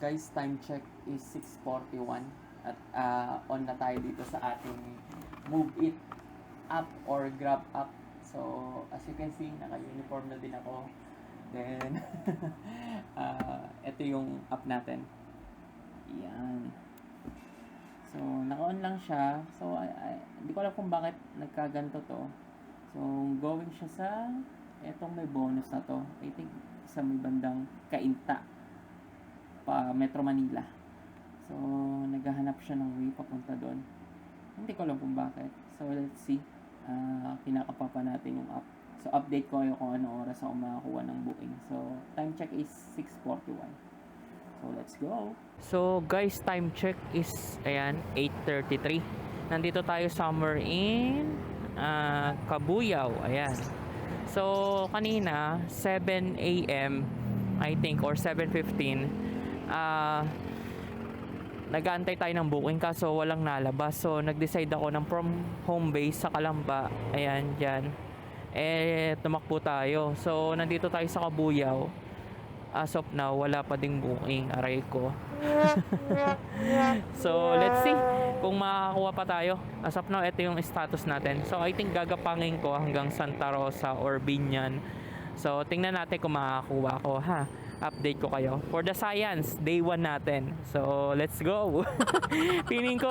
guys, time check is 6:41 at on na tayo dito sa ating Move It app or Grab app. So, as you can see, naka-uniform na din ako. Then, ito yung app natin. Yan. So, naka-on lang siya. So, hindi ko alam kung bakit nagkaganto to. So, going siya sa etong may bonus na to. I think sa may bandang Cainta pa Metro Manila. So, naghahanap siya ng way papunta doon. Hindi ko alam kung bakit. So, let's see. Kinakapa pa natin yung app. So, update ko kayo kung anong oras ako makakuha ng booking. So, time check is 6:41. So, let's go. So, guys, time check is, ayan, 8:33. Nandito tayo somewhere in Cabuyao. Ayan. So, kanina, 7 a.m. I think, or 7:15, nag-aantay tayo ng booking kaso walang nalabas. So, nag-decide ako ng from home base sa Calamba. Ayan, dyan. Tumakbo tayo. So, nandito tayo sa Cabuyao. As of now, wala pa ding booking. Aray ko. So, let's see kung makakakuha pa tayo. As of now, ito yung status natin. So, I think gagapangin ko hanggang Santa Rosa or Binyan. So, tingnan natin kung makakakuha ko, ha? Update ko kayo. For the science, day 1 natin. So, let's go. Feeling ko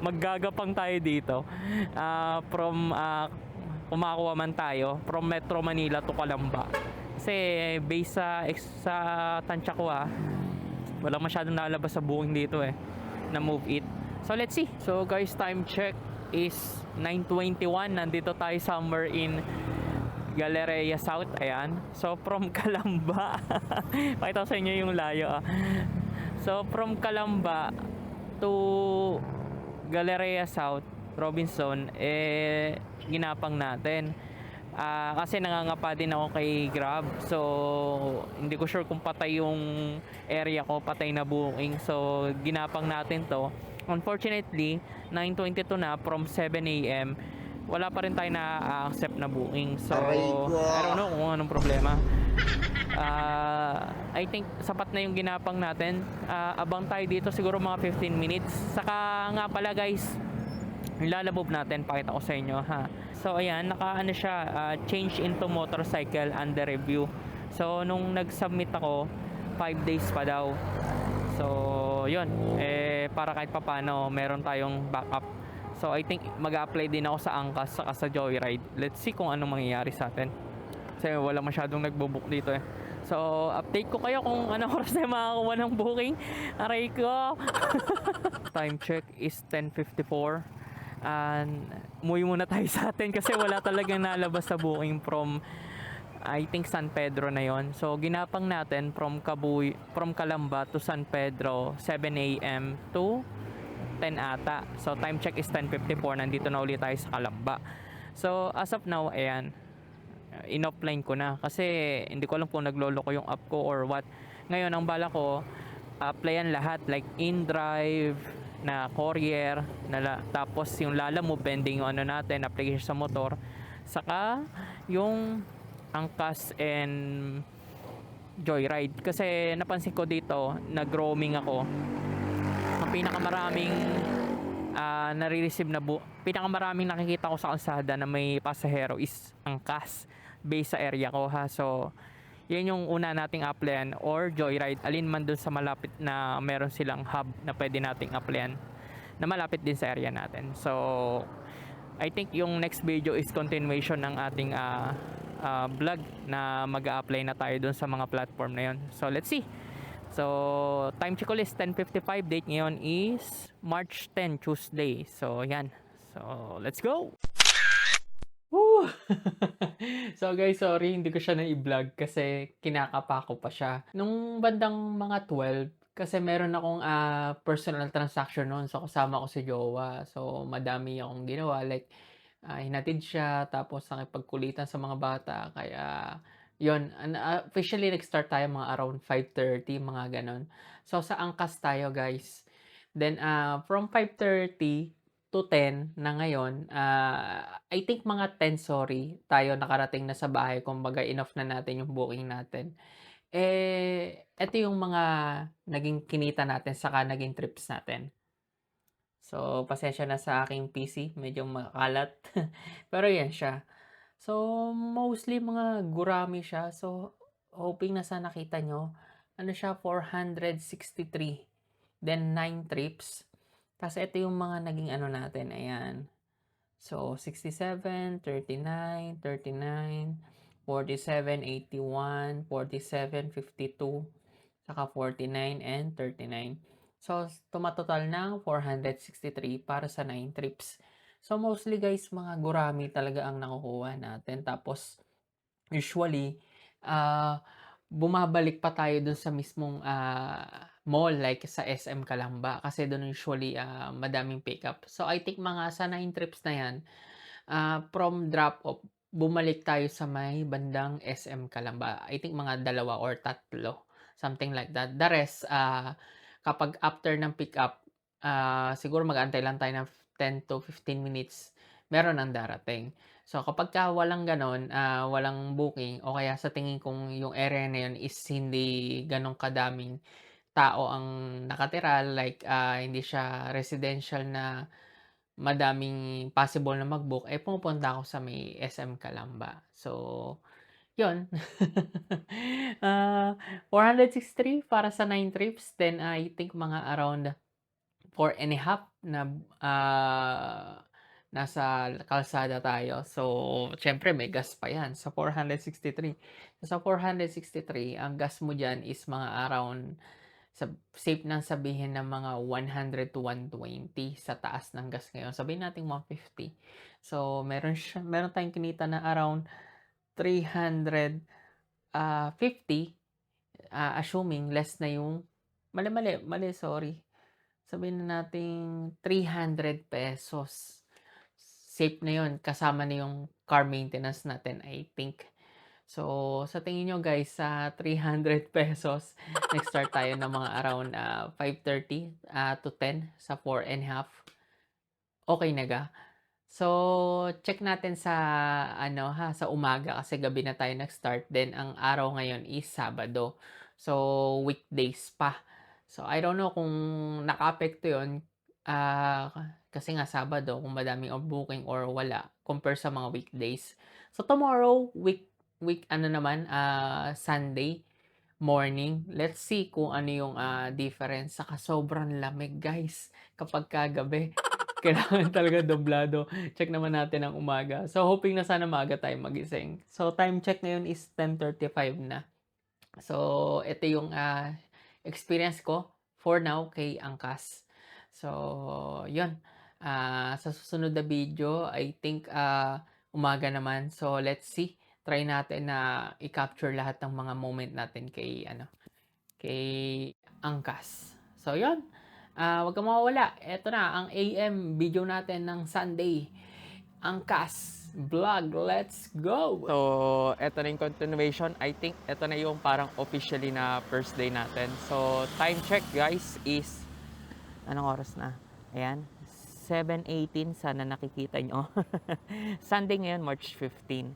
maggagapang tayo dito. Kung makakuha man tayo, from Metro Manila to Calamba. Kasi, based sa tansya ko, walang masyadong nalabas sa booking dito na Move It. So, let's see. So, guys, time check is 9:21. Nandito tayo somewhere in Galleria South, ayan. So, from Calamba, pakita ko sa inyo yung layo, So, from Calamba to Galleria South, Robinson, ginapang natin. Kasi nangangapa din ako kay Grab. So, hindi ko sure kung patay yung area ko, patay na booking. So, ginapang natin to. Unfortunately, 9:22 na from 7 a.m. Wala pa rin tayo na-accept na booking. So, I don't know kung anong problema. I think sapat na yung ginapang natin. Abang tayo dito siguro mga 15 minutes. Saka nga pala guys, yung lalabob natin, pakita ko sa inyo, ha. So, ayan, naka-ano siya, change into motorcycle under review. So, nung nag-submit ako, 5 days pa daw. So, yun. Para kahit papano, meron tayong backup. So, I think mag-apply din ako sa Angkas saka sa Joyride. Let's see kung anong mangyayari sa atin. Kasi wala masyadong nagbo-book dito So, update ko kayo kung anong oras na makakuha ng booking. Aray ko! Time check is 10:54. And umuwi muna tayo sa atin kasi wala talagang nalabas sa booking from I think San Pedro na yon. So, ginapang natin from Calamba to San Pedro, 7 a.m. to 10 ata. So, time check is 10:54. Nandito na ulit tayo sa Calamba. So, as of now, ayan, in-offline ko na. Kasi, hindi ko alam kung naglolo ko yung app ko or what. Ngayon, ang bala ko, applyan lahat. Like, InDrive, na courier, tapos yung Lalamove, pending yung ano natin, application sa motor. Saka, yung Angkas and Joyride. Kasi, napansin ko dito, nag-roaming ako. Ang pinakamaraming nare-receive na pinakamaraming nakikita ko sa kalsada na may pasahero is Angkas based sa area ko, ha. So, yan yung una nating applyan or Joyride, alin man dun sa malapit na meron silang hub na pwede nating applyan na malapit din sa area natin. So, I think yung next video is continuation ng ating vlog na mag-a-apply na tayo dun sa mga platform na yon. So, let's see. So, time check ulit 10:55. Date ngayon is March 10, Tuesday. So, yan. So, let's go! Woo! So, guys, sorry, hindi ko siya na-i-vlog kasi kinakapa ko pa siya. Nung bandang mga 12, kasi meron akong personal transaction noon. So, kasama ko si jowa. So, madami akong ginawa. Like, hinatid siya, tapos nakipagkulitan sa mga bata. Kaya, yon officially nag-start tayo mga around 5:30, mga ganon. So, sa Angkas tayo, guys. Then, from 5:30 to 10 na ngayon, I think mga 10, sorry, tayo nakarating na sa bahay. Kumbaga, enough na natin yung booking natin. Eto yung mga naging kinita natin saka naging trips natin. So, pasensya na sa aking PC, medyo makalat. Pero yan siya. So, mostly mga gurami siya. So, hoping na sa nakita nyo, ano siya, 463. Then, 9 trips. Tapos, ito yung mga naging ano natin. Ayan. So, 67, 39, 39, 47, 81, 47, 52, saka 49 and 39. So, tumatotal ng 463 para sa 9 trips. So, mostly guys, mga gurami talaga ang nakukuha natin. Tapos, usually, bumabalik pa tayo dun sa mismong mall like sa SM Calamba kasi dun usually madaming pickup. So I think mga sa 9 trips na yan, from drop off, bumalik tayo sa may bandang SM Calamba. I think mga 2 or 3, something like that. The rest, kapag after ng pickup, siguro mag-aantay lang tayo ng 10 to 15 minutes, meron ang darating. So kapagka walang gano'n, walang booking o kaya sa tingin kong yung area na yun is hindi gano'n kadaming tao ang nakatira, like hindi siya residential na madaming possible na mag-book, pumupunta ako sa may SM Calamba. So, yun. 463 para sa 9 trips, then I think mga around 4.5 na nasa kalsada tayo. So, siyempre may gas pa yan sa 463. Sa 463, ang gas mo dyan is mga around, safe nang sabihin ng mga 100 to 120 sa taas ng gas ngayon. Sabihin natin 150. So, meron tayong kinita na around 350, assuming less na yung, mali, sorry. Sabihin na natin 300 pesos. Safe na yun. Kasama na yung car maintenance natin, I think. So, sa tingin nyo guys, sa 300 pesos, nag-start tayo ng mga around 5:30 to 10 sa 4.5. Okay na ga? So, check natin sa sa umaga kasi gabi na tayo nag-start. Then ang araw ngayon is Sabado. So, weekdays pa. So, I don't know kung nakaapekto 'yon kasi nga Sabado kung madaming booking or wala compare sa mga weekdays. So, tomorrow week naman Sunday morning. Let's see kung ano yung difference. Saka sobrang lamig guys kapag kagabi. Kailangan talaga doblado. Check naman natin ang umaga. So, hoping na sana maaga tayo magising. So, time check ngayon is 10:35 na. So, ito yung experience ko for now kay Angkas. So, yun. Sa susunod na video, I think umaga naman. So, let's see. Try natin na i-capture lahat ng mga moment natin kay Angkas. So, yun. Huwag kang mawawala. Ito na, ang AM video natin ng Sunday. Angkas vlog. Let's go! So, ito na yung continuation. I think ito na yung parang officially na first day natin. So, time check guys is, anong oras na? Ayan, 7:18. Sana nakikita nyo. Sunday ngayon, March 15.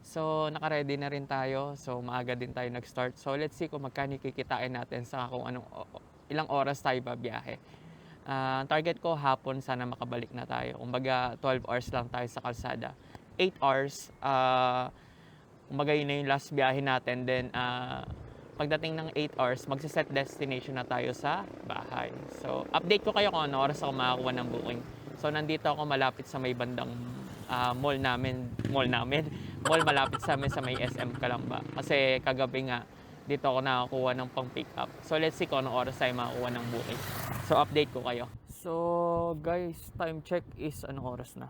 So, naka-ready na rin tayo. So, maaga din tayo nag-start. So, let's see kung magkano kikitain natin sa kung ilang oras tayo babiyahe. Target ko hapon sana makabalik na tayo. Kumbaga 12 hours lang tayo sa kalsada. 8 hours, kumbaga yun na yung last biyahe natin. Then, pagdating ng 8 hours, magsiset destination na tayo sa bahay. So, update ko kayo kung ano oras ako makakuha ng booking. So, nandito ako malapit sa may bandang mall malapit sa amin sa may SM Calamba. Kasi kagabi nga, dito ako nakakuha ng pang pick up. So, let's see kung anong oras tayo makakuha ng booking. So, update ko kayo. So, guys, time check is anong oras na?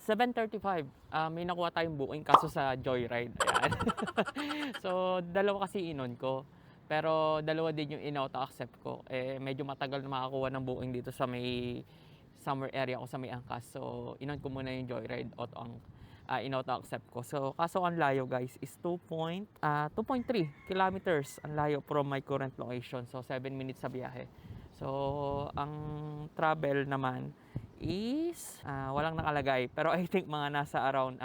7:35. May nakuha tayong booking kaso sa Joyride. Ayan. So, dalawa kasi inon ko. Pero dalawa din yung in-auto-accept ko. Medyo matagal na makakuha ng booking dito sa may summer area ko sa may Angkas. So, inon ko muna yung Joyride in-auto-accept ko. So, kaso ang layo guys is 2.3 kilometers ang layo from my current location. So, 7 minutes sa biyahe. So, ang travel naman is walang nakalagay. Pero I think mga nasa around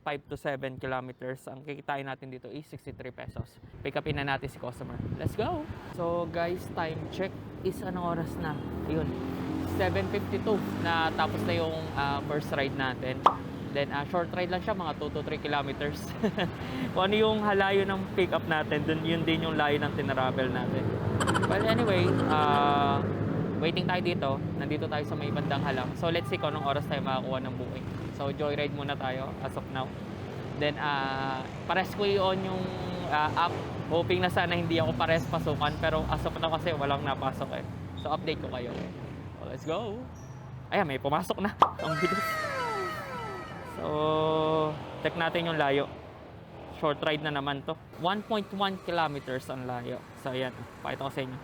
5 to 7 kilometers. Ang kikitain natin dito is 63 pesos. Pick upin na natin si customer. Let's go! So guys, time check is anong oras na? Ayun, 7:52 na tapos na yung first ride natin. Then short ride lang siya, mga 2 to 3 kilometers. Kung ano yung halayo ng pick up natin, dun yun din yung layo ng tinravel natin. Well anyway, waiting tayo dito. Nandito tayo sa may bandang halang. So let's see kung anong oras tayo makakuha ng booking. So joyride muna tayo as of now. Then pares ko i-on yung app. Hoping na sana hindi ako pares pasukan. Pero as of now kasi walang napasok eh. So update ko kayo. So let's go. Ayan, may pumasok na. Ang bilis. So check natin yung layo. Short ride na naman to. 1.1 kilometers ang layo. So ayan, pakita ko sa inyo.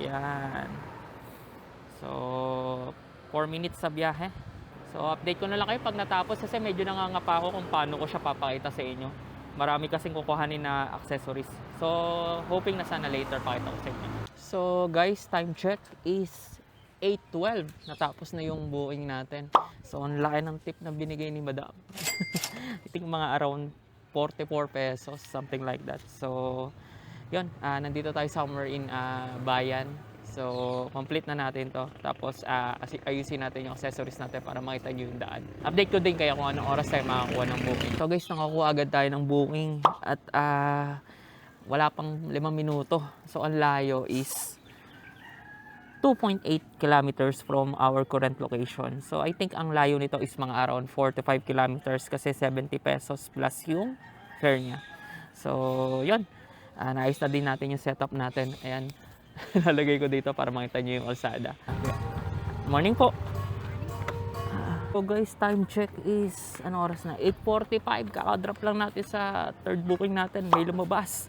Yan. So 4 minutes sa biyahe. So update ko na lang kayo pag natapos kasi medyo nangangapa ako kung paano ko siya papakita sa inyo. Marami kasing kukuhanin na accessories. So hoping na sana later pakita ko sa inyo. So guys, time check is 8:12. Natapos na yung booking natin. So ang laki ng tip na binigay ni Madam. I think mga around 44 pesos, something like that. So yun, nandito tayo somewhere in Bayan. So, complete na natin to. Tapos, ayusin natin yung accessories natin para makita nyo yung daan. Update ko din kaya kung anong oras tayo makakuha ng booking. So guys, nakakuha agad tayo ng booking. At wala pang 5 minuto. So, ang layo is 2.8 kilometers from our current location. So, I think ang layo nito is mga around 4 to 5 kilometers kasi 70 pesos plus yung fare niya. So, yun. Naayos na din natin yung setup natin. Ayan. Lalagay ko dito para makita nyo yung kalsada. Morning po. So guys, time check is ano oras na? 8:45. Kakadrop lang natin sa third booking natin. May lumabas.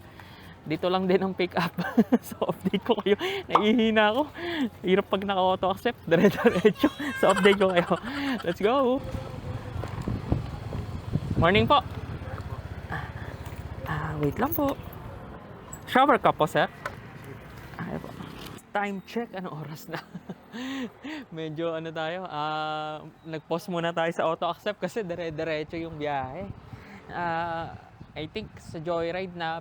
Dito lang din ang pick up. So update ko kayo. Nahihina ako. Hirap pag naka-auto accept. Dire-diretso. So update ko kayo. Let's go. Morning po. Wait lang po. Shower ka po, sir? Time check, ano oras na? Medyo ano tayo, nag-pause muna tayo sa auto accept kasi dire-diretso yung biyahe. I think sa joyride na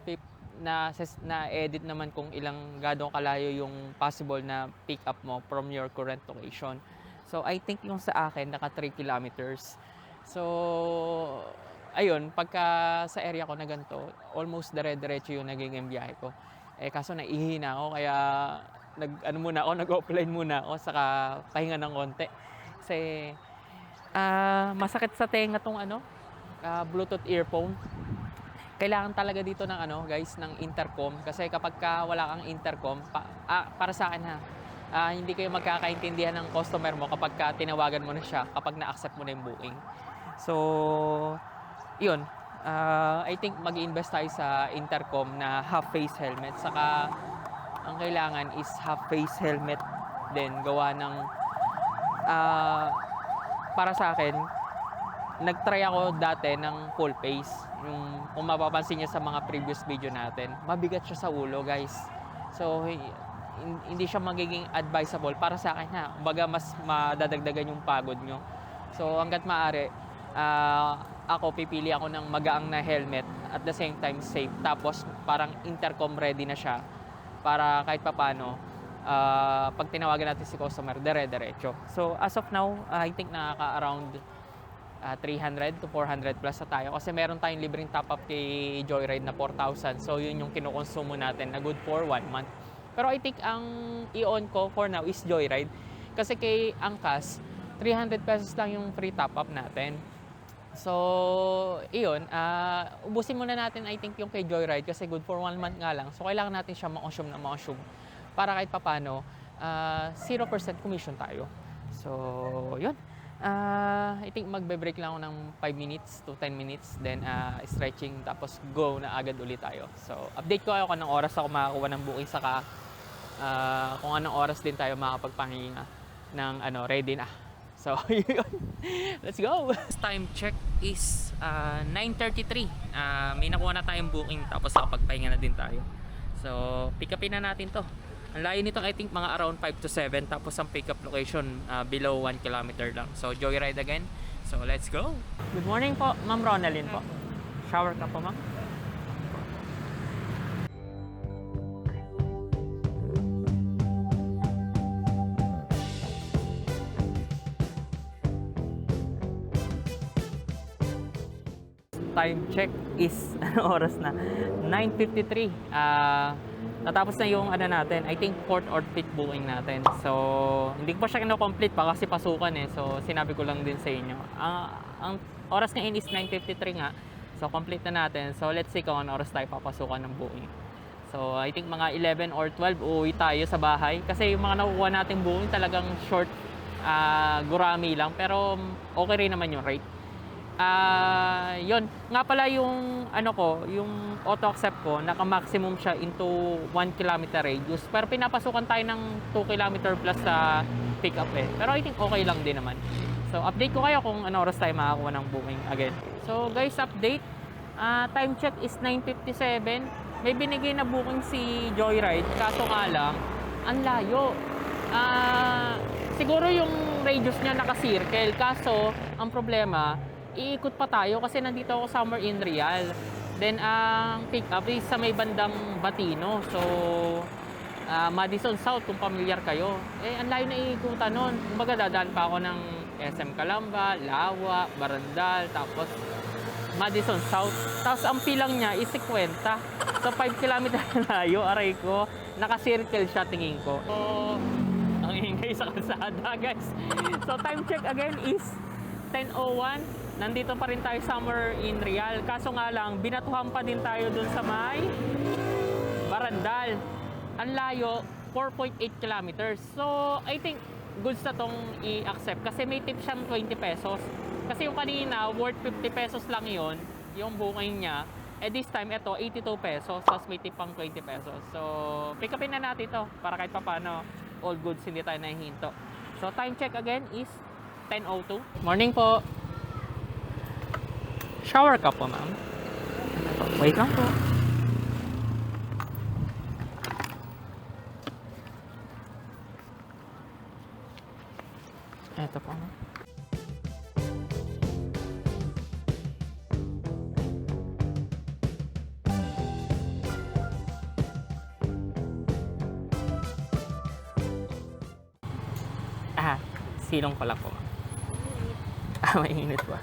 edit naman kung ilang gadong kalayo yung possible na pick up mo from your current location. So I think yung sa akin naka 3 kilometers. So ayun, pagka sa area ko na ganito, almost dire-diretso yung naging biyahe ko. Kaso naihina ako kaya nag-offline muna ako saka pahinga ng konti. Kasi masakit sa tenga tong Bluetooth earphone. Kailangan talaga dito ng guys, ng intercom kasi kapag wala kang intercom, para sa akin hindi kayo magkakaintindihan ng customer mo kapag tinawagan mo na siya, kapag na-accept mo na yung booking. So, yun. I think mag-invest tayo sa intercom na half-face helmet. Saka, ang kailangan is half-face helmet din. Gawa ng, para sa akin, nag-try ako dati ng full face. Yung, kung mapapansin niyo sa mga previous video natin, mabigat siya sa ulo, guys. So, hindi siya magiging advisable para sa akin Kumbaga, mas madadagdagan yung pagod nyo. So, hanggat maaari, ako pipili ako ng magaang na helmet at the same time safe, tapos parang intercom ready na siya para kahit papano pag tinawagan natin si customer dire-diretso. So as of now, I think nakaka-around 300 to 400 plus na tayo kasi meron tayong libreng top up kay Joyride na 4,000. So yun yung kinukonsumo natin na good for 1 month. Pero I think ang i-on ko for now is Joyride kasi kay Angkas 300 pesos lang yung free top up natin. So, iyon, ubusin muna natin I think yung kay Joyride kasi good for 1 month nga lang. So, kailangan natin siya ma-consume na ma-consume para kahit papano 0% commission tayo. So, yun. I think magbe-break lang ako ng 5 minutes to 10 minutes. Then, stretching. Tapos, go na agad ulit tayo. So, update ko kayo kung anong oras ako makakuha ng booking. Saka, kung anong oras din tayo makapagpahinga ng ready na. So, yun. Let's go! Time check is 9:33. May nakuha na tayong booking tapos nakapagpahinga na din tayo. So, pick upin na natin to. Ang layo nito I think mga around 5 to 7 tapos ang pick up location below 1 kilometer lang. So, Joyride again. So, let's go! Good morning po, Ma'am Ronaldin po. Shower ka po, ma'am? Time check is ano oras na? 9:53. Natapos na yung ano natin, I think 4th or 5th booking natin. So, hindi ko pa siya kino-complete pa kasi pasukan eh. So, sinabi ko lang din sa inyo. Ang oras ngayon is 9:53 nga. So, complete na natin. So, let's see kung ano oras tayo papasukan ng booking. So, I think mga 11 or 12 uuwi tayo sa bahay. Kasi yung mga nakukuha nating booking talagang short, gurami lang. Pero, okay rin naman yung rate. Yun. Nga pala yung ano ko, yung auto accept ko, naka-maximum siya into 1 kilometer radius. Pero pinapasukan tayo ng 2 kilometer plus sa pick up eh. Pero I think okay lang din naman. So update ko kayo kung ano oras tayo makakuha ng booking again. So guys, update. Time check is 9:57. May binigay na booking si Joyride. Kaso nga lang, ang layo. Siguro yung radius niya naka-circle. Kaso, ang problema, iikot pa tayo kasi nandito ako somewhere in Real. Then ang pick up is sa may bandang Batino. So Madison South kung familiar kayo. Ang layo na iikutan nun. Kumbaga dadaan pa ako ng SM Calamba, Lawa, Barandal, tapos Madison South. Tapos ang pilang niya is 50. So 5 kilometer na layo, aray ko. Naka-circle siya tingin ko. So ang ingay sa kalsada guys. So time check again is 10:01. Nandito pa rin tayo somewhere in Real. Kaso nga lang, binatuhan pa din tayo dun sa may Barandal. Ang layo, 4.8 kilometers. So, I think goods na tong i-accept. Kasi may tip siyang 20 pesos. Kasi yung kanina, worth 50 pesos lang yon yung booking niya. This time, ito, 82 pesos. Tapos may tip pang 20 pesos. So, pick upin na natin to para kahit pa paano, all goods, hindi tayo nahihinto. So, time check again is 10:02. Morning po. Shower ka po, ma'am. Wait lang po. Eto po, ma'am. Silong pala po, ma'am. Mainit pa.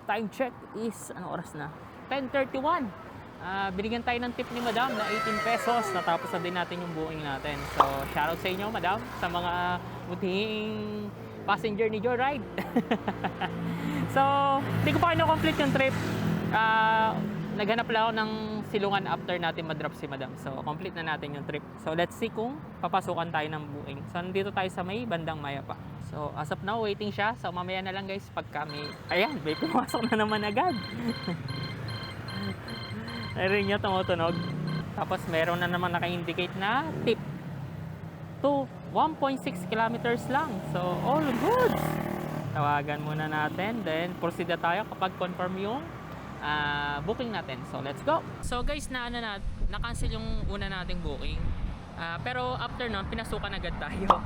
Time check is, ano oras na? 10:31. Binigyan tayo ng tip ni madam na 18 pesos. Natapos na din natin yung booking natin. So, shoutout sa inyo, madam, sa mga buting passenger ni Joyride. So, hindi ko pa complete yung trip. Naghanap lang ako ng silungan after natin madrop si madam. So, complete na natin yung trip. So, let's see kung papasukan tayo ng booking. So, nandito tayo sa may bandang Maya pa. So, as of now, waiting siya. So, mamaya na lang guys, pag kami... Ayan, may pumasok na naman agad. Narinig niyo tumutunog. Tapos, meron na naman naka-indicate na tip. To 1.6 kilometers lang. So, all good. Tawagan muna natin. Then, proceed na tayo kapag confirm yung booking natin. So, let's go. So, guys, na-cancel yung una nating booking. Pero, after nun, pinasukan agad tayo.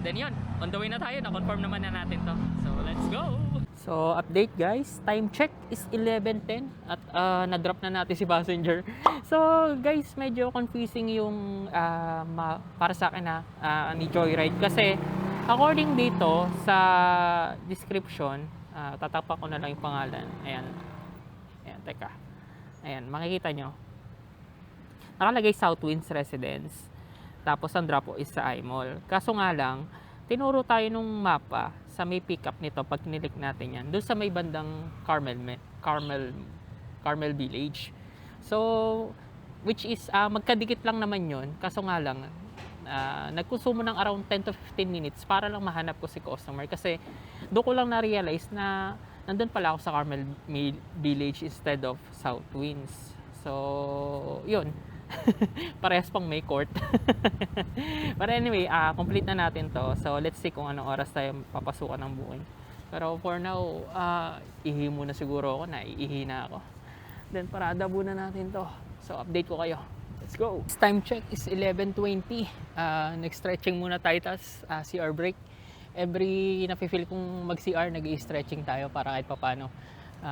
Then yun, on the way na tayo, na-confirm naman na natin to. So, let's go! So, update guys, time check is 11:10 at na-drop na natin si passenger. So, guys, medyo confusing yung para sa akin ni Joyride. Kasi, according dito sa description, tatapak ko na lang yung pangalan. Ayan, teka. Ayan, makikita nyo. Nakalagay Southwinds Residence. Tapos ang drop is sa iMall. Kaso nga lang, tinuro tayo nung mapa sa may pickup nito pag kinilik natin yan. Doon sa may bandang Carmel Village. So, which is, magkadikit lang naman yon. Kaso nga lang, nagkonsumo ng around 10 to 15 minutes para lang mahanap ko si customer. Kasi doon ko lang na-realize na nandun pala ako sa Carmel Village instead of Southwinds. So, yun. Parehas pang may court. But anyway, complete na natin to. So, let's see kung anong oras tayo papasukan ng booking. Pero for now, ihi muna siguro ako. Naiihi na ako. Then, parada muna natin to. So, update ko kayo. Let's go. Time check is 11:20. Nag-stretching muna tayo, tas CR break. Every nafe-feel kong mag-CR, nag-i-stretching tayo para kahit papano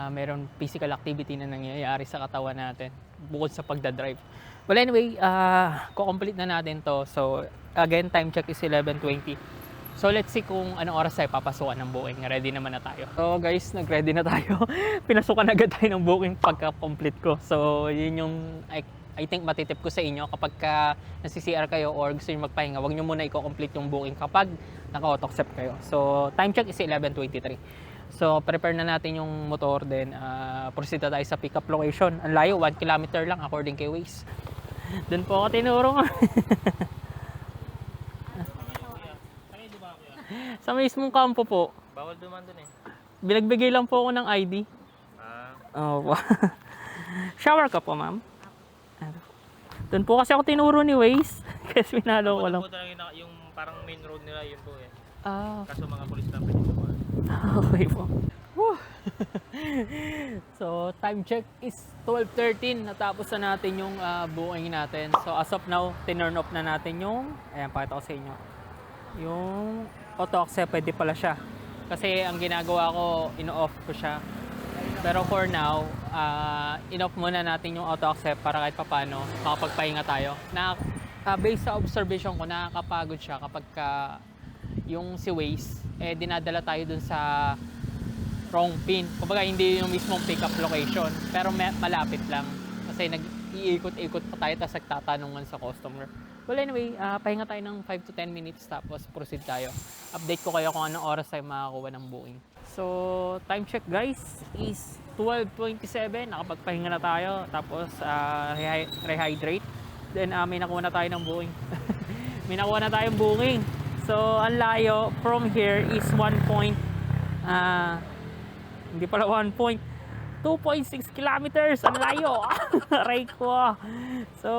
meron physical activity na nangyayari sa katawan natin bukod sa pagdadrive. Well anyway, ko-complete na natin to. So again, time check is 11:20. So let's see kung anong oras tayo papasukan ng booking. Ready naman na tayo. So guys, nag-ready na tayo. Pinasukan agad tayo ng booking pagka-complete ko. So yun yung I think matitip ko sa inyo kapag nasi-CR kayo or gusto nyo magpahinga, wag nyo muna i-complete yung booking kapag naka-auto-accept kayo. So time check is 11:23. So prepare na natin yung motor, then proceed na tayo sa pickup location. Ang layo, 1 kilometer lang according kay Waze. Doon po ako tinuro. Sa mismong kampo po. Bawal duman dun eh. Binagbigay lang po ako ng ID. Oh, shower ka po, ma'am. Doon po kasi ako tinuro ni Waze. Kasi pinalo ko lang. Po talaga yung parang main road nila yun po eh. Kaso mga pulis na pwede po. Okay po. So, time check is 12:13. Natapos na natin yung booking natin. So, as of now, tinurn off na natin yung, ayan, pakita ko sa inyo. Yung auto-accept, pwede pala siya. Kasi ang ginagawa ko, ino-off ko siya. Pero for now, in-off muna natin yung auto-accept para kahit papano makapagpahinga tayo. Based sa observation ko, nakakapagod siya kapag yung si Waze, dinadala tayo dun sa wrong pin. Kumbaga hindi yung mismong pickup location, pero malapit lang. Kasi nag-iikot-ikot pa tayo tapos nagtatanungan sa customer. Well anyway, pahinga tayo ng 5 to 10 minutes tapos proceed tayo. Update ko kayo kung anong oras tayo makakuha ng booking. So, time check guys is 12:27. Nakapagpahinga na tayo. Tapos, rehydrate. Then, may nakuha na tayo ng booking. May nakuha na tayong booking. So, ang layo from here is 2.6 kilometers. Ang layo. Aray ko. So,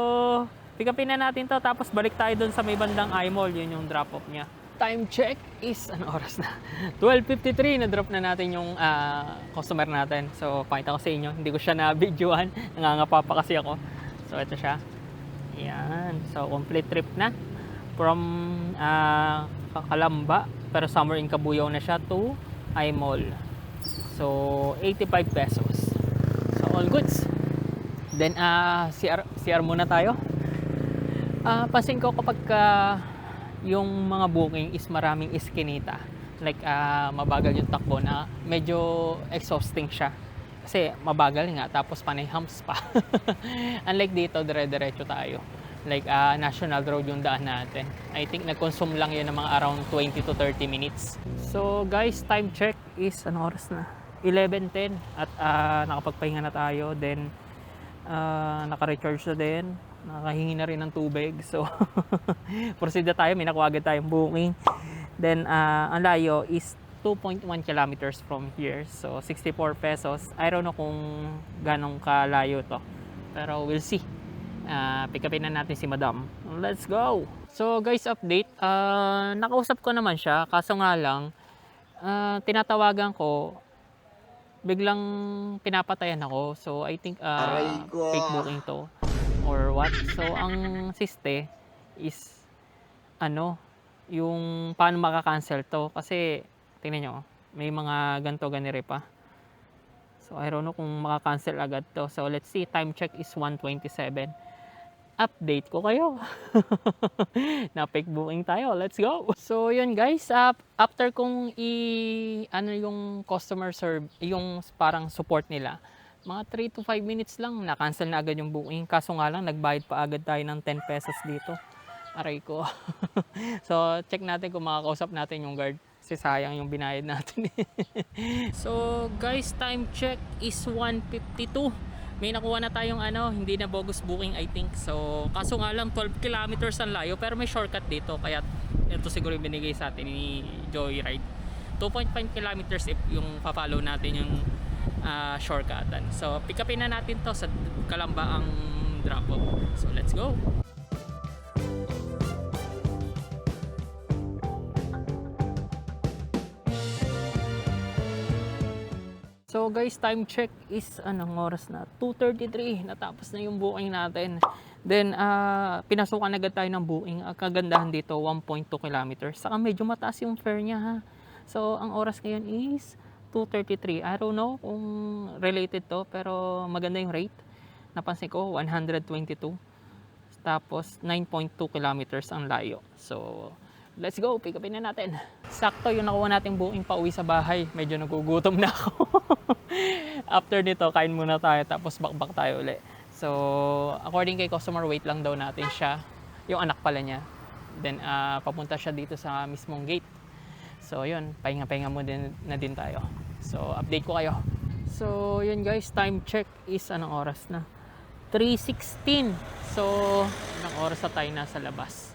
pick upin na natin to. Tapos, balik tayo dun sa may bandang I-Mall. Yun yung drop-off niya. Time check is, ano oras na? 12:53, na-drop na natin yung customer natin. So, pakita ko sa inyo. Hindi ko siya na-videoan. Nangangapa pa kasi ako. So, ito siya. Ayan. So, complete trip na. From Calamba, pero somewhere in Cabuyao na siya to I-Mall. So, 85 pesos. So, all goods. Then, CR muna tayo. Pansin ko kapag yung mga booking is maraming iskinita, like mabagal yung takbo, na medyo exhausting siya kasi mabagal nga tapos panay humps pa. Unlike dito, dire-diretso tayo, like national road yung daan natin. I think nag-consume lang yun ng mga around 20 to 30 minutes. So guys, time check is, ano oras na? 11:10 at nakapagpahinga na tayo, then naka-recharge na din, nakahingi na rin ng tubig. So, proceed na tayo. May nakuha agad tayong booking. Then, ang layo is 2.1 kilometers from here. So, 64 pesos. I don't know kung ganong kalayo to. Pero, we'll see. Pick upin na natin si Madam. Let's go! So, guys, update. Nakausap ko naman siya. Kaso nga lang, tinatawagan ko, biglang pinapatayan ako. So, I think fake booking to or what. So, ang siste is yung paano makakancel to. Kasi, tingnan nyo, may mga ganito-ganire pa. So, I don't know kung makakancel agad to. So, let's see. Time check is 1:27. Update ko kayo. Na fake booking tayo. Let's go. So, yun guys. After kong yung customer yung parang support nila, mga 3 to 5 minutes lang, na-cancel na agad yung booking. Kaso nga lang, nagbayad pa agad tayo ng 10 pesos dito. Aray ko. So, check natin kung makakausap natin yung guard. Kasi sayang yung binayad natin. So, guys, time check is 1:52. May nakuha na tayong hindi na bogus booking, I think. So, kaso nga lang, 12 kilometers ang layo. Pero may shortcut dito. Kaya, ito siguro yung binigay sa atin ni Joyride. 2.5 kilometers if yung pa-follow natin yung shortcutan. So, pick upin na natin to sa Calamba ang drop-off. So, let's go! So, So guys, time check is anong oras na? 2:33. Natapos na yung booking natin. Then pinasukan agad tayo ng booking. Ang kagandahan dito 1.2 kilometers. Saka medyo mataas yung fare niya ha. So ang oras ngayon is 2:33. I don't know kung related to, pero maganda yung rate. Napansin ko 122. Tapos 9.2 kilometers ang layo. So let's go, pick upin na natin. Sakto yung nakuha nating booking pa uwi sa bahay. Medyo nagugutom na ako. After nito, kain muna tayo tapos bakbak tayo ulit. So, according kay customer, wait lang daw natin siya. Yung anak pala niya. Then, papunta siya dito sa mismong gate. So, yun. Pahinga-pahinga mo din na din tayo. So, update ko kayo. So, yun guys. Time check is anong oras na? 3:16. So, anong oras na tayo nasa labas?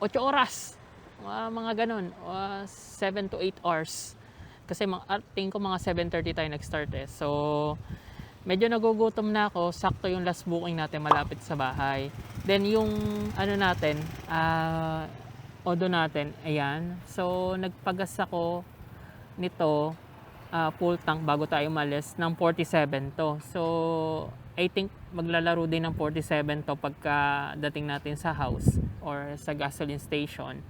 8 oras. Mga ganun. 7 to 8 hours. Kasi tingin ko mga 7:30 tayo nag-start eh. So, medyo nagugutom na ako. Sakto yung last booking natin malapit sa bahay. Then yung ano natin, odo natin, ayan. So nagpagas ako nito full tank bago tayo umalis ng 47 to. So I think maglalaro din ng 47 to pagka dating natin sa house or sa gasoline station.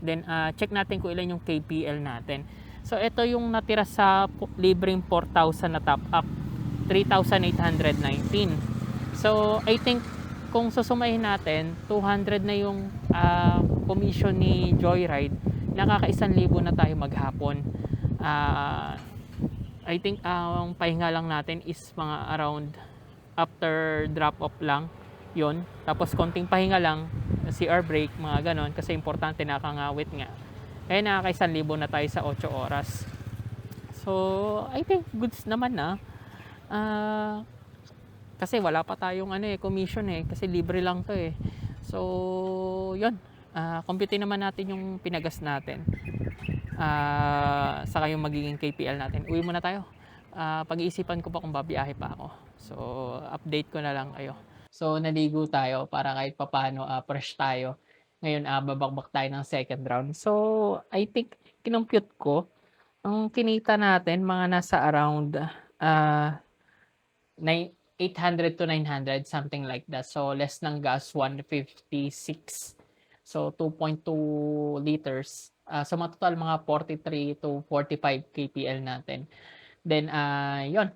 Then check natin kung ilan yung KPL natin. So ito yung natira sa libreng 4,000 na top up. 3,819. So, I think kung susumahin natin, 200 na yung commission ni Joyride, nakaka-1,000 na tayo maghapon. I think ang pahinga lang natin is mga around after drop-off lang. Yun. Tapos konting pahinga lang, CR break, mga ganon. Kasi importante nakangawit nga. Kaya nakaka-1,000 na tayo sa 8 oras. So, I think goods naman na. Kasi wala pa tayong commission kasi libre lang to eh. So yun, compute naman natin yung pinagas natin, saka yung magiging KPL natin. Uwi muna tayo. Pag-iisipan ko pa kung babiyahe pa ako. So update ko na lang kayo. So naligo tayo para kahit papano fresh tayo. Ngayon babakbak tayo ng second round. So I think kinompute ko ang kinita natin mga nasa around 800 to 900, something like that. So, less ng gas, 156. So, 2.2 liters. So, matotal mga 43 to 45 KPL natin. Then, yon.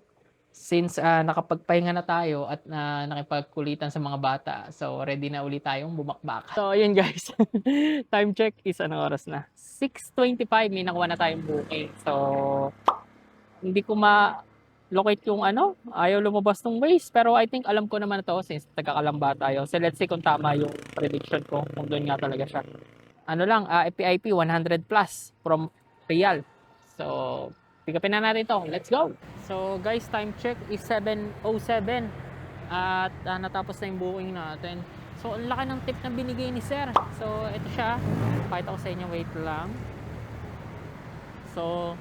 Since nakapagpahinga na tayo at nakipagkulitan sa mga bata, so ready na ulit tayong bumakbak. So, yun guys. Time check is anong oras na? 6:25, may nakuha na tayong booking. So, hindi ko locate yung ayaw lumabas ng Waze, pero I think alam ko naman ito since taga-Kalamba tayo. So let's see kung tama yung prediction ko, kung doon nga talaga siya. FPIP 100 plus from Real. So pick upin na natin ito. Let's go! So guys, time check is 7:07 at natapos na yung booking natin. So ang laki ng tip na binigay ni sir. So ito siya, pakita ko sa inyo, wait lang. So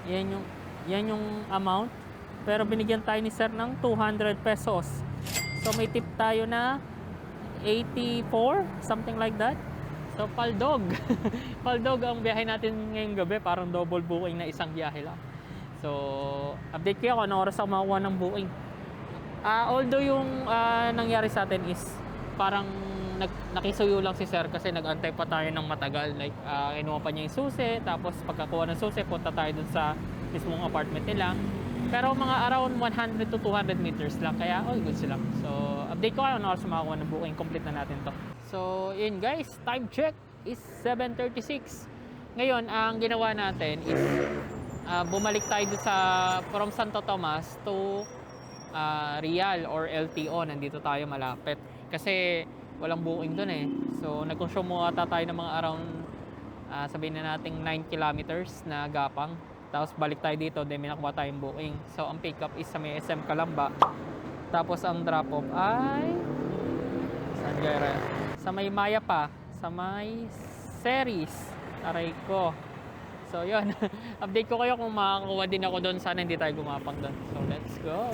yan yung amount. Pero binigyan tayo ni sir ng 200 pesos. So may tip tayo na 84, something like that. So paldog. Paldog ang biyahe natin ngayong gabi. Parang double booking na isang biyahe lang. So update ko kung anong oras ako makakuha ng booking. Although yung nangyari sa atin is parang nakisuyo lang si sir kasi nag-antay pa tayo ng matagal. Like kinuha pa niya yung susi. Tapos pagkakuha ng susi, punta tayo dun sa mismong apartment nila. Pero mga around 100 to 200 meters lang. Kaya all good sila. So update ko kayo ano oras makakuha ng booking. Complete na natin to. So yun guys, time check is 7:36. Ngayon ang ginawa natin is bumalik tayo sa from Santo Tomas to Real or LTO. Nandito tayo malapit. Kasi walang booking dun eh. So nag-consume ata tayo ng mga around sabihin na nating 9 kilometers na gapang. Tapos balik tayo dito, then may nakuha tayong booking. So ang pick up is sa may SM Kalamba. Tapos ang drop off ay sa may Maya pa, sa may Series. Aray ko. So yun, update ko kayo kung makakuha din ako doon. Sana hindi tayo gumapang doon. So let's go.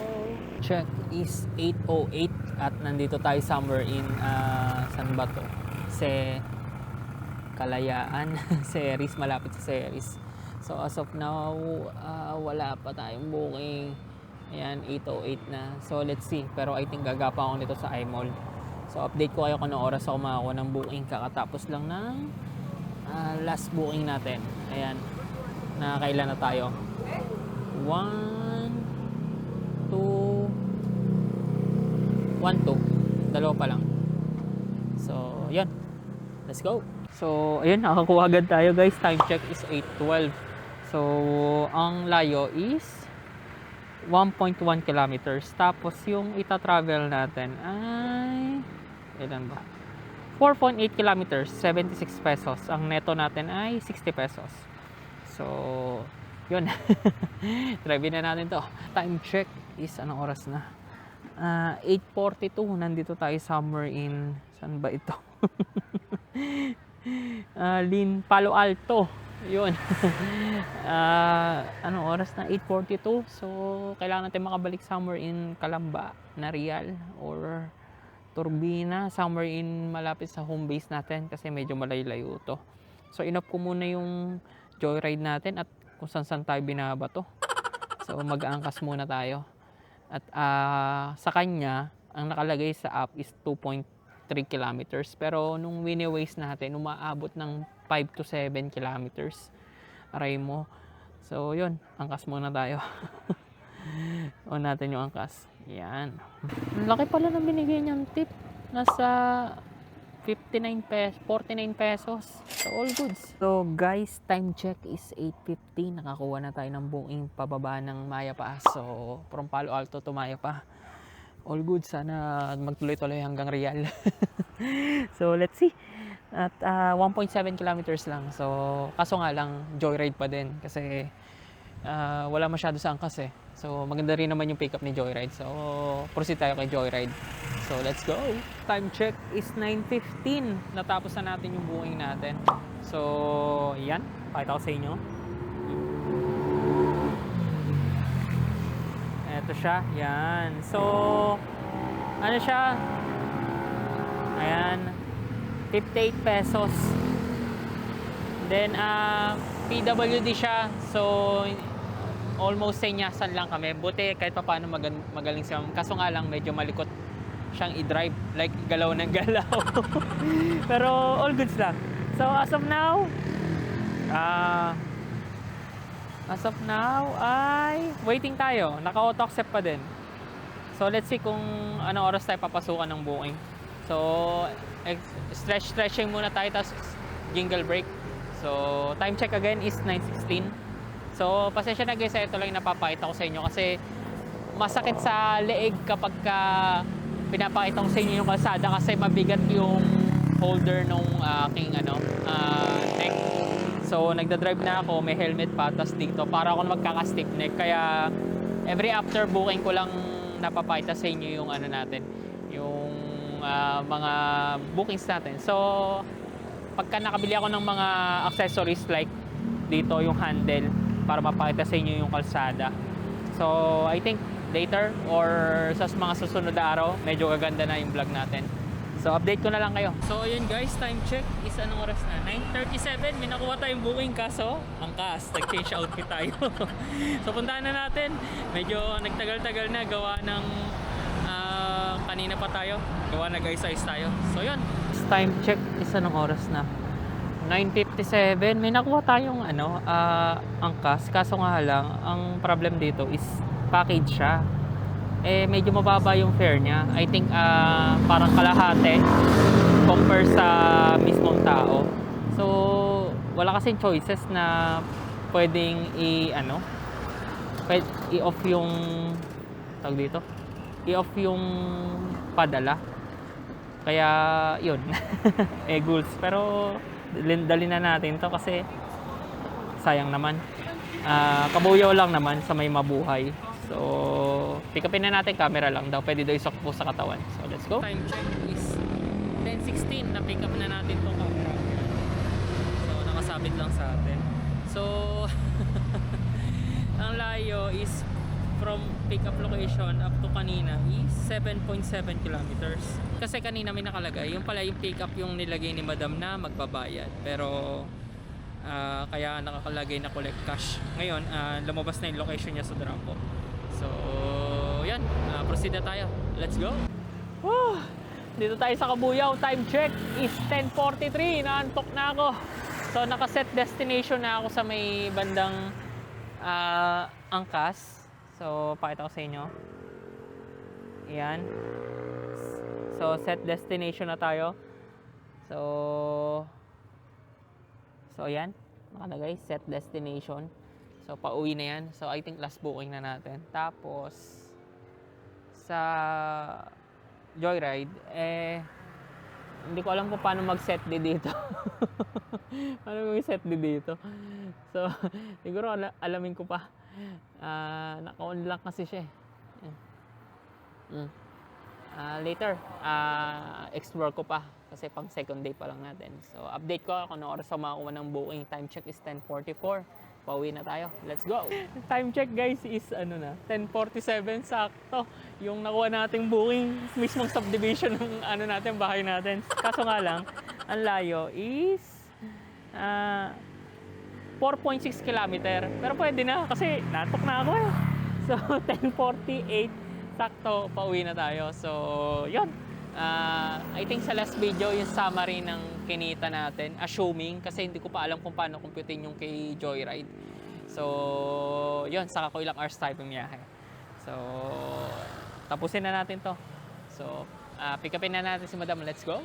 Check is 8:08 at nandito tayo somewhere in saan ba to? Kalayaan. Series, malapit sa Series. So as of now, wala pa tayong booking. Ayan, 8:08 na. So let's see. Pero I think gagapa ako nito sa iMall. So update ko kayo kung anong oras ako makakuha ng booking. Kakatapos lang ng last booking natin. Ayan. Na kailan na tayo? 1, 2, 1, 2. Dalawa pa lang. So, yun. Let's go. So, ayun, nakakuha agad tayo guys. Time check is 8:12. So, ang layo is 1.1 kilometers. Tapos, yung ita-travel natin ay ilan ba? 4.8 kilometers, 76 pesos. Ang neto natin ay 60 pesos. So, yun. Drive na natin to. Time check is anong oras na? 8:42. Nandito tayo somewhere in, saan ba ito? Palo Alto. Yun. Anong oras na? 8:42. So, kailangan natin makabalik somewhere in Calamba, Narial, or Turbina, somewhere in malapit sa home base natin kasi medyo malayo-layo to. So, inop ko muna yung joyride natin at kung saan tayo binabato. So, mag-aangkas muna tayo. At sa kanya, ang nakalagay sa app is 2.3 kilometers. Pero nung wini-waste natin, umaabot ng 5 to 7 kilometers. Aray mo. So, yun. Angkas muna tayo. On natin yung angkas. Yan. Ang laki pala na binigay niyang tip. Nasa 49 pesos. So, all goods. So, guys, time check is 8:50. Nakakuha na tayo ng booking pababa ng Mayapa. So, from Palo Alto to Mayapa. All good. Sana magtuloy-tuloy hanggang Real. So, let's see. At 1.7 kilometers lang. So, kaso nga lang, joyride pa din. Kasi, wala masyado sa angkas eh. So, maganda rin naman yung pickup ni Joyride. So, proceed tayo kay Joyride. So, let's go! Time check is 9:15. Natapos na natin yung booking natin. So, yan. Pakita ko sa inyo. Ito siya. Yan. So, ano siya? Ayan. 58 pesos. Then, PWD siya. So, almost senyasan lang kami. Buti kahit pa paano magaling siya. Kaso nga lang medyo malikot siyang i-drive. Like galaw ng galaw. Pero all goods lang. So as of now ay waiting tayo. Naka-auto accept pa din. So let's see kung anong oras tayo papasukan ng booking. So stretching muna tayo tapos jingle break. So time check again is 9:16. So, pasensya na guys, ito lang yung napapakita ko sa inyo kasi masakit sa leeg kapag pinapakita ko sa inyo yung kalsada kasi mabigat yung holder nung aking neck. So, nagda-drive na ako, may helmet pa, tas dito para ako magkaka-stiff neck. Kaya, every after booking ko lang napapakita sa inyo yung natin, yung mga bookings natin. So, pagka nakabili ako ng mga accessories like dito yung handle, para mapakita sa inyo yung kalsada. So, I think later or sa mga susunod na araw, medyo gaganda na yung vlog natin. So, update ko na lang kayo. So, yun guys, time check is anong oras na? 9:37. May nakuha tayong booking kaso, angkas, nag-change outfit tayo. So, puntahan na natin. Medyo nagtagal-tagal na gawa ng kanina pa tayo. Gawa nag-ice tayo. So, yun. Time check is anong oras na? 9:57. May nakuha tayong angkas. Kaso nga lang, ang problem dito is package siya. Medyo mababa yung fare niya. I think parang kalahati compare sa mismong tao. So, wala kasing choices na pwedeng i-off yung tawag dito. I-off yung padala. Kaya, yun. Goals. Pero dali na natin to kasi sayang naman. Kabuyaw lang naman sa may mabuhay. So, pick upin na natin, camera lang daw. Pwede daw isok po sa katawan. So, let's go. Time check is 10:16. Na-pick up na natin itong camera. So, nakasabit lang sa atin. So, ang layo is from pick up location up to kanina is 7.7 kilometers. Kasi kanina may nakalagay, yung pala yung pick up yung nilagay ni Madam na magbabayad. Pero Kaya nakakalagay na collect cash. Ngayon, lumabas na yung location niya sa Drapo. So, yan. Proceed na tayo. Let's go! Woo! Dito tayo sa Kabuyaw. Time check is 10:43. Naantok na ako. So, nakaset destination na ako sa may bandang Angkas. So, pakita ko sa inyo. Ayan. So, set destination na tayo. So ayan. Nakalagay, set destination. So, pauwi na yan. So, I think last booking na natin. Tapos, sa Joyride, hindi ko alam kung paano mag-set dito. Paano mag-set dito. So, siguro alamin ko pa. Naka-on lang kasi siya eh. Later, explore ko pa kasi pang second day pa lang natin. So, update ko kung anong oras ako makakuha ng booking. Time check is 10:44. Pauwi na tayo. Let's go! Time check guys is 10:47 sakto. Yung nakuha nating booking, mismong subdivision ng natin, bahay natin. Kaso nga lang, ang layo is 4.6 kilometer. Pero pwede na kasi natok na ako eh. So, 10:48 sakto, pauwi na tayo. So, yun. I think sa last video, yung summary ng kinita natin, assuming, kasi hindi ko pa alam kung paano computein yung kay Joyride. So, yun, saka ko ilang hours tayo bumiyahe. So, tapusin na natin to. So, pick upin na natin si Madam. Let's go!